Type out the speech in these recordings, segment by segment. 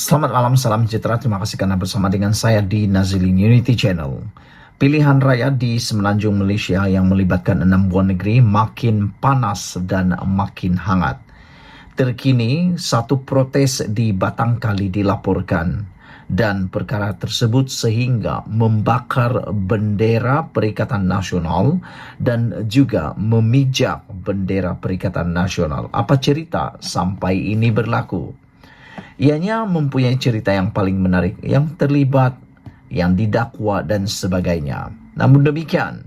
Selamat malam, salam sejahtera. Terima kasih karena bersama dengan saya di Nazilin Unity Channel. Pilihan raya di semenanjung Malaysia yang melibatkan 6 buah negeri makin panas dan makin hangat. Terkini, satu protes di Batang Kali dilaporkan dan perkara tersebut sehingga membakar bendera Perikatan Nasional dan juga memijak bendera Perikatan Nasional. Apa cerita sampai ini berlaku? Ianya mempunyai cerita yang paling menarik, yang terlibat, yang didakwa dan sebagainya. Namun demikian,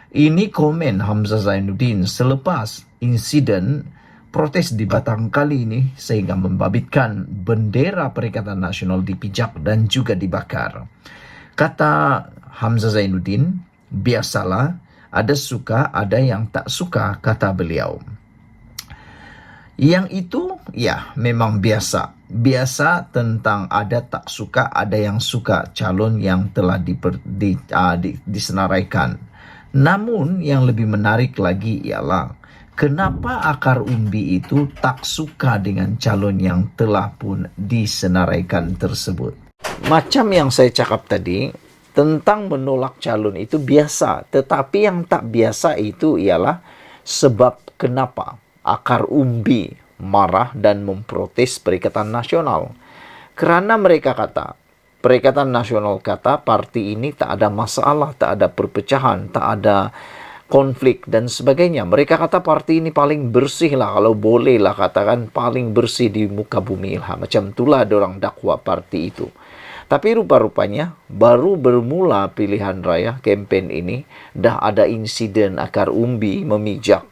ini komen Hamzah Zainuddin selepas insiden protes di Batang Kali ini sehingga membabitkan bendera Perikatan Nasional dipijak dan juga dibakar. Kata Hamzah Zainuddin, biasalah, ada suka, ada yang tak suka, kata beliau. Yang itu, ya, memang biasa. Biasa tentang ada tak suka, ada yang suka calon yang telah disenaraikan. Namun, yang lebih menarik lagi ialah kenapa akar umbi itu tak suka dengan calon yang telah pun disenaraikan tersebut. Macam yang saya cakap tadi, tentang menolak calon itu biasa. Tetapi yang tak biasa itu ialah sebab kenapa akar umbi marah dan memprotes Perikatan Nasional. Kerana mereka kata, Perikatan Nasional kata parti ini tak ada masalah, tak ada perpecahan, tak ada konflik dan sebagainya. Mereka kata parti ini paling bersih lah, kalau boleh lah katakan paling bersih di muka bumi lah. Macam itulah orang dakwa parti itu. Tapi rupa-rupanya baru bermula pilihan raya kempen ini dah ada insiden akar umbi memijak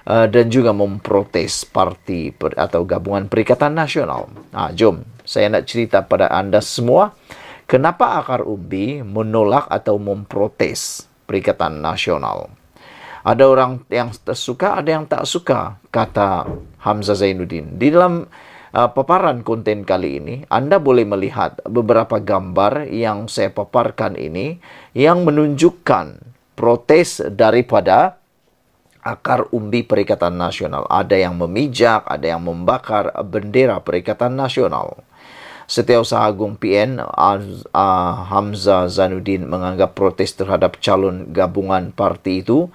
dan juga memprotes parti atau gabungan Perikatan Nasional. Jom saya nak cerita pada anda semua kenapa akar umbi menolak atau memprotes Perikatan Nasional. Ada orang yang suka, ada yang tak suka, kata Hamzah Zainuddin. Di dalam paparan konten kali ini, Anda boleh melihat beberapa gambar yang saya paparkan ini yang menunjukkan protes daripada akar umbi Perikatan Nasional. Ada yang memijak, ada yang membakar bendera Perikatan Nasional. Setiausaha Agung PN Hamzah Zainuddin menganggap protes terhadap calon gabungan parti itu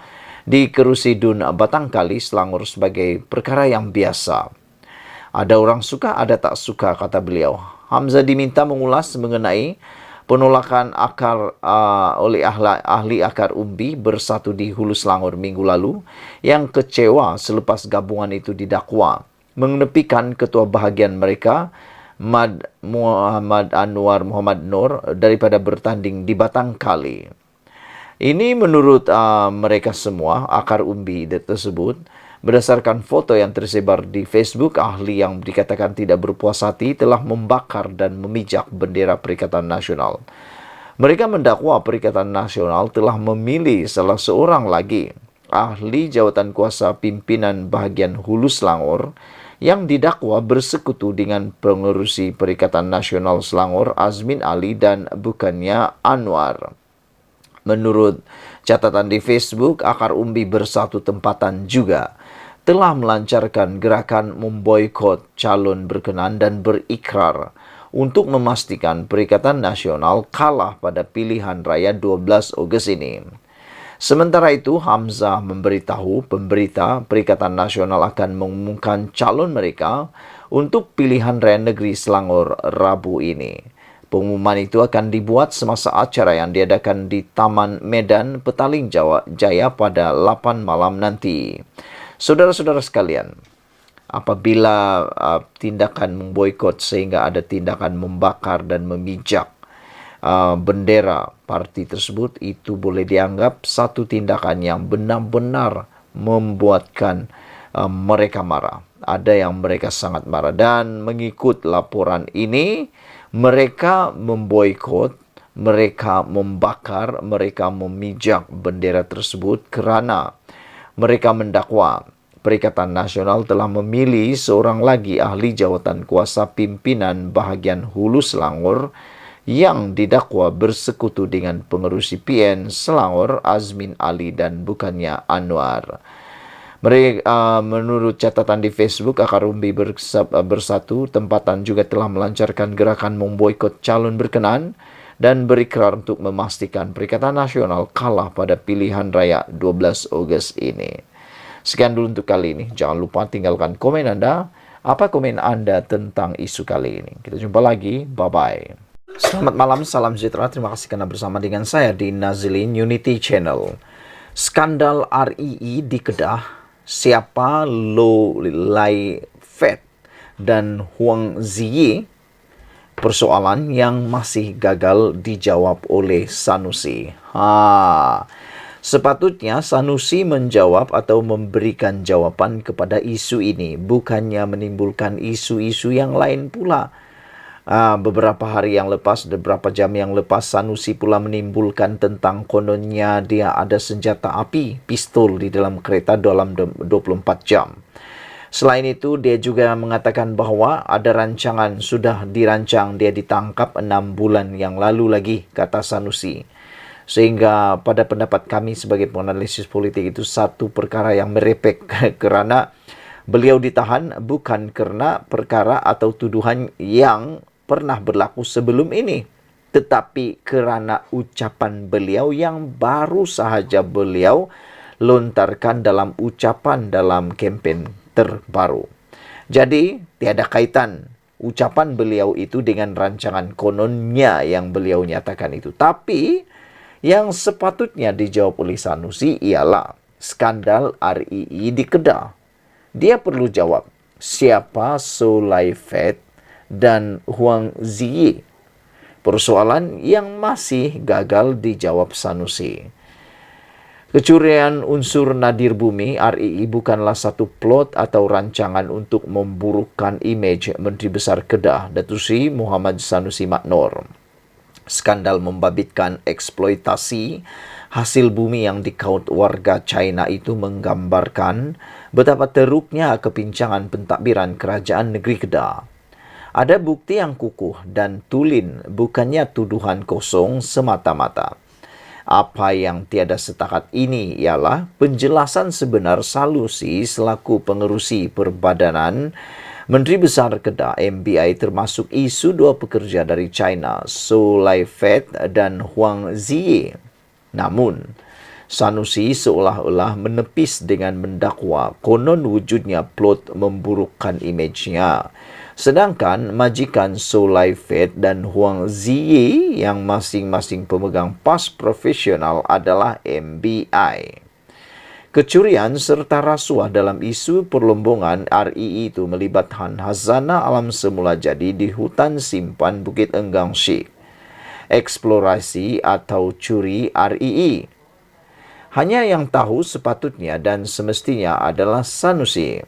di Kerusi Dun Batang Kali, Selangor sebagai perkara yang biasa. Ada orang suka, ada tak suka, kata beliau. Hamzah diminta mengulas mengenai penolakan akar oleh ahli akar umbi bersatu di Hulu Selangor minggu lalu yang kecewa selepas gabungan itu didakwa mengenepikan ketua bahagian mereka Muhammad Anwar Muhammad Nur daripada bertanding di Batang Kali. Ini menurut mereka semua, akar umbi tersebut, berdasarkan foto yang tersebar di Facebook, ahli yang dikatakan tidak berpuas hati telah membakar dan memijak bendera Perikatan Nasional. Mereka mendakwa Perikatan Nasional telah memilih salah seorang lagi, ahli jawatan kuasa pimpinan bahagian Hulu Selangor, yang didakwa bersekutu dengan pengerusi Perikatan Nasional Selangor, Azmin Ali dan bukannya Anwar. Menurut catatan di Facebook, akar umbi bersatu tempatan juga telah melancarkan gerakan memboikot calon berkenan dan berikrar untuk memastikan Perikatan Nasional kalah pada pilihan raya 12 Ogos ini. Sementara itu, Hamzah memberitahu pemberita Perikatan Nasional akan mengumumkan calon mereka untuk pilihan raya negeri Selangor Rabu ini. Pengumuman itu akan dibuat semasa acara yang diadakan di Taman Medan Petaling Jaya pada 8 malam nanti. Saudara-saudara sekalian, apabila tindakan memboikot sehingga ada tindakan membakar dan memijak bendera parti tersebut, itu boleh dianggap satu tindakan yang benar-benar membuatkan mereka marah. Ada yang mereka sangat marah dan mengikut laporan ini, mereka memboikot, mereka membakar, mereka memijak bendera tersebut kerana mereka mendakwa Perikatan Nasional telah memilih seorang lagi ahli jawatan kuasa pimpinan bahagian Hulu Selangor yang didakwa bersekutu dengan pengerusi PN Selangor, Azmin Ali dan bukannya Anwar. Menurut catatan di Facebook, Akar Umbi Bersatu tempatan juga telah melancarkan gerakan memboikot calon berkenan dan berikrar untuk memastikan Perikatan Nasional kalah pada pilihan raya 12 Ogos ini. Sekian dulu untuk kali ini. Jangan lupa tinggalkan komen Anda. Apa komen Anda tentang isu kali ini? Kita jumpa lagi. Bye-bye. Selamat malam, salam sejahtera. Terima kasih karena bersama dengan saya di Nazilin Unity Channel. Skandal RII di Kedah. Siapa Lo Lai Fat dan Huang Ziyi, persoalan yang masih gagal dijawab oleh Sanusi. Sepatutnya Sanusi menjawab atau memberikan jawaban kepada isu ini, bukannya menimbulkan isu-isu yang lain pula. Beberapa hari yang lepas, beberapa jam yang lepas, Sanusi pula menimbulkan tentang kononnya dia ada senjata api, pistol di dalam kereta dalam 24 jam. Selain itu, dia juga mengatakan bahawa ada rancangan sudah dirancang dia ditangkap 6 bulan yang lalu lagi, kata Sanusi. Sehingga pada pendapat kami sebagai penganalisis politik itu satu perkara yang merepek kerana beliau ditahan bukan kerana perkara atau tuduhan yang pernah berlaku sebelum ini, tetapi kerana ucapan beliau yang baru sahaja beliau lontarkan dalam ucapan dalam kempen terbaru. Jadi, tiada kaitan ucapan beliau itu dengan rancangan kononnya yang beliau nyatakan itu. Tapi, yang sepatutnya dijawab oleh Sanusi ialah skandal RII di Kedah. Dia perlu jawab, siapa So Lai Fat dan Huang Ziyi? Persoalan yang masih gagal dijawab Sanusi. Kecurian unsur nadir bumi RII bukanlah satu plot atau rancangan untuk memburukkan imej Menteri Besar Kedah, Datuk Seri Muhammad Sanusi Maknor. Skandal membabitkan eksploitasi hasil bumi yang dikaut warga China itu menggambarkan betapa teruknya kepincangan pentadbiran kerajaan negeri Kedah. Ada bukti yang kukuh dan tulen, bukannya tuduhan kosong semata-mata. Apa yang tiada setakat ini ialah penjelasan sebenar Sanusi selaku pengerusi perbadanan Menteri Besar Kedah MBI termasuk isu dua pekerja dari China, So Lai Fat dan Huang Ziyi. Namun, Sanusi seolah-olah menepis dengan mendakwa konon wujudnya plot memburukkan imejnya. Sedangkan majikan So Lai Fat dan Huang Ziyi yang masing-masing pemegang pas profesional adalah MBI. Kecurian serta rasuah dalam isu perlombongan RII itu melibatkan hazana alam semula jadi di hutan simpan Bukit Enggang Syekh. Eksplorasi atau curi RII. Hanya yang tahu sepatutnya dan semestinya adalah Sanusi.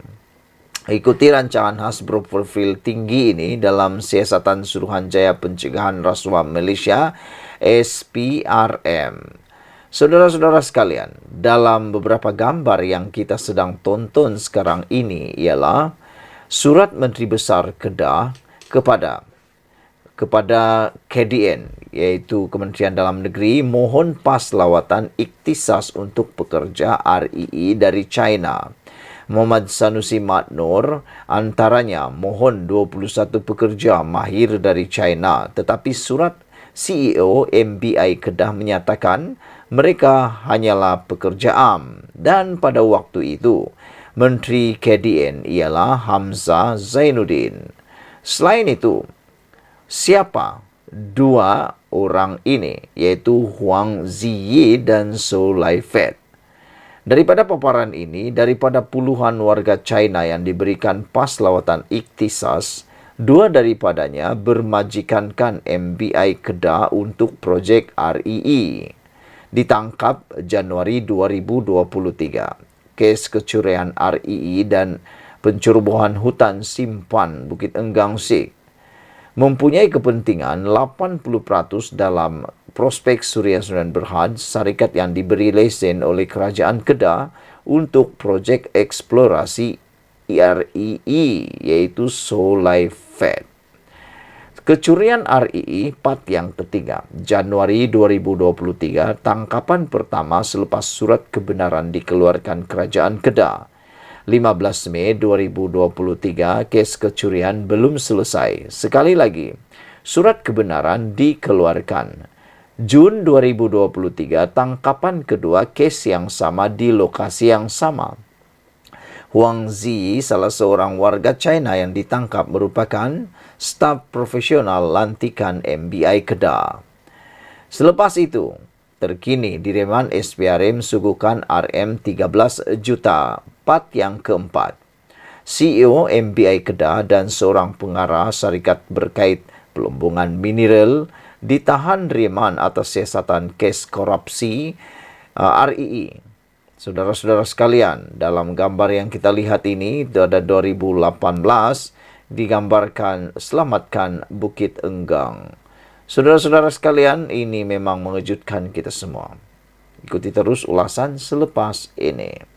Ikuti rancangan khas berprofil tinggi ini dalam Siasatan Suruhanjaya Pencegahan Rasuah Malaysia SPRM. Saudara-saudara sekalian, dalam beberapa gambar yang kita sedang tonton sekarang ini ialah surat Menteri Besar Kedah kepada KDN, iaitu Kementerian Dalam Negeri, mohon pas lawatan ikhtisas untuk pekerja RII dari China. Muhammad Sanusi Maknor antaranya mohon 21 pekerja mahir dari China, tetapi surat CEO MBI Kedah menyatakan mereka hanyalah pekerja am, dan pada waktu itu Menteri KDN ialah Hamzah Zainuddin. Selain itu, siapa dua orang ini, iaitu Huang Ziyi dan So Lai Fat? Daripada paparan ini, daripada puluhan warga China yang diberikan pas lawatan ikhtisas, dua daripadanya bermajikankan MBI Kedah untuk projek RII. Ditangkap Januari 2023. Kes kecurian RII dan pencerobohan hutan simpan Bukit Enggang Syekh mempunyai kepentingan 80% dalam prospek Suria Sunan Berhad, syarikat yang diberi lesen oleh Kerajaan Kedah untuk projek eksplorasi RII, iaitu So Lai Fat. Kecurian RII part yang ketiga, Januari 2023, tangkapan pertama selepas surat kebenaran dikeluarkan Kerajaan Kedah. 15 Mei 2023, kes kecurian belum selesai. Sekali lagi, surat kebenaran dikeluarkan. Jun 2023, tangkapan kedua kes yang sama di lokasi yang sama. Huang Zi, salah seorang warga China yang ditangkap, merupakan staf profesional lantikan MBI Kedah. Selepas itu, terkini Direman SPRM suguhkan RM13 juta, part yang keempat. CEO MBI Kedah dan seorang pengarah syarikat berkait pelumbungan mineral ditahan Reman atas siasatan kes korupsi RII. Saudara-saudara sekalian, dalam gambar yang kita lihat ini, pada 2018 digambarkan selamatkan Bukit Enggang. Saudara-saudara sekalian, ini memang mengejutkan kita semua. Ikuti terus ulasan selepas ini.